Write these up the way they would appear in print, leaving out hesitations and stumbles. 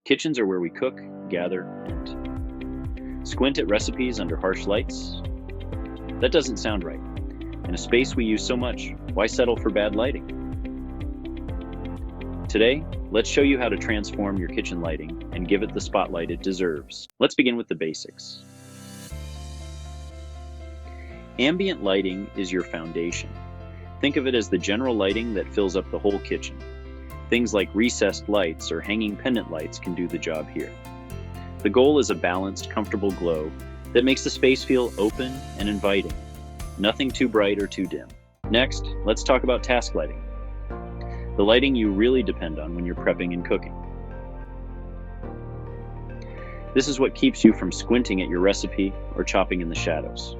Kitchens are where we cook, gather, and squint at recipes under harsh lights? That doesn't sound right. In a space we use so much, why settle for bad lighting? Today, let's show you how to transform your kitchen lighting and give it the spotlight it deserves. Let's begin with the basics. Ambient lighting is your foundation. Think of it as the general lighting that fills up the whole kitchen. Things like recessed lights or hanging pendant lights can do the job here. The goal is a balanced, comfortable glow that makes the space feel open and inviting. Nothing too bright or too dim. Next, let's talk about task lighting. The lighting you really depend on when you're prepping and cooking. This is what keeps you from squinting at your recipe or chopping in the shadows.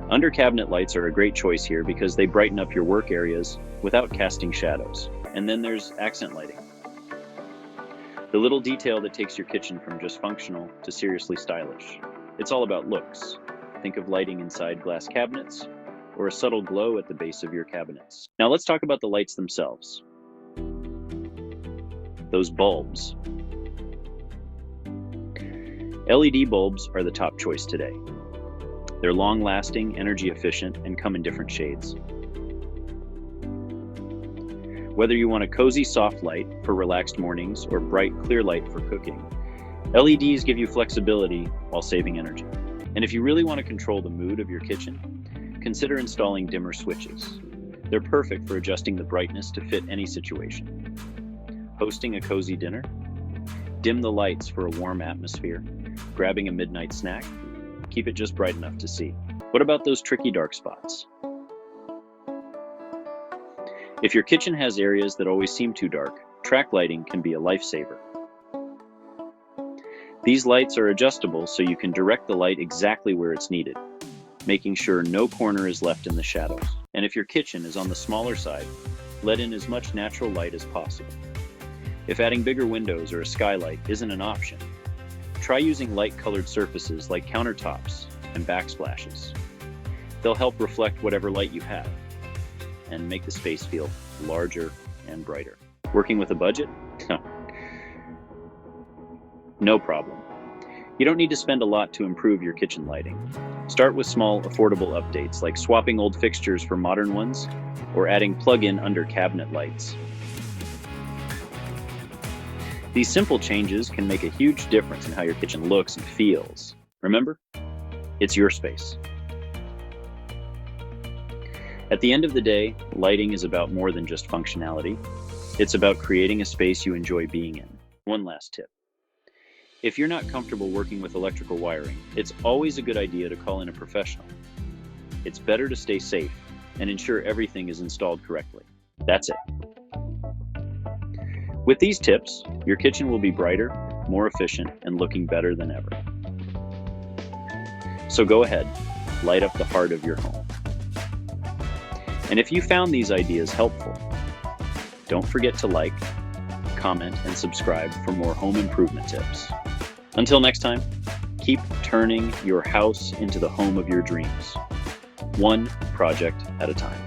Under cabinet lights are a great choice here because they brighten up your work areas without casting shadows. And then there's accent lighting. The little detail that takes your kitchen from just functional to seriously stylish. It's all about looks. Think of lighting inside glass cabinets or a subtle glow at the base of your cabinets. Now let's talk about the lights themselves. Those bulbs. LED bulbs are the top choice today. They're long-lasting, energy efficient, and come in different shades. Whether you want a cozy soft light for relaxed mornings or bright clear light for cooking, LEDs give you flexibility while saving energy. And if you really want to control the mood of your kitchen, consider installing dimmer switches. They're perfect for adjusting the brightness to fit any situation. Hosting a cozy dinner? Dim the lights for a warm atmosphere. Grabbing a midnight snack? Keep it just bright enough to see. What about those tricky dark spots? If your kitchen has areas that always seem too dark, track lighting can be a lifesaver. These lights are adjustable so you can direct the light exactly where it's needed, making sure no corner is left in the shadows. And if your kitchen is on the smaller side, let in as much natural light as possible. If adding bigger windows or a skylight isn't an option, try using light-colored surfaces like countertops and backsplashes. They'll help reflect whatever light you have and make the space feel larger and brighter. Working with a budget? No problem. You don't need to spend a lot to improve your kitchen lighting. Start with small, affordable updates like swapping old fixtures for modern ones or adding plug-in under cabinet lights. These simple changes can make a huge difference in how your kitchen looks and feels. Remember, it's your space. At the end of the day, lighting is about more than just functionality. It's about creating a space you enjoy being in. One last tip. If you're not comfortable working with electrical wiring, it's always a good idea to call in a professional. It's better to stay safe and ensure everything is installed correctly. That's it. With these tips, your kitchen will be brighter, more efficient, and looking better than ever. So go ahead, light up the heart of your home. And if you found these ideas helpful, don't forget to like, comment, and subscribe for more home improvement tips. Until next time, keep turning your house into the home of your dreams, one project at a time.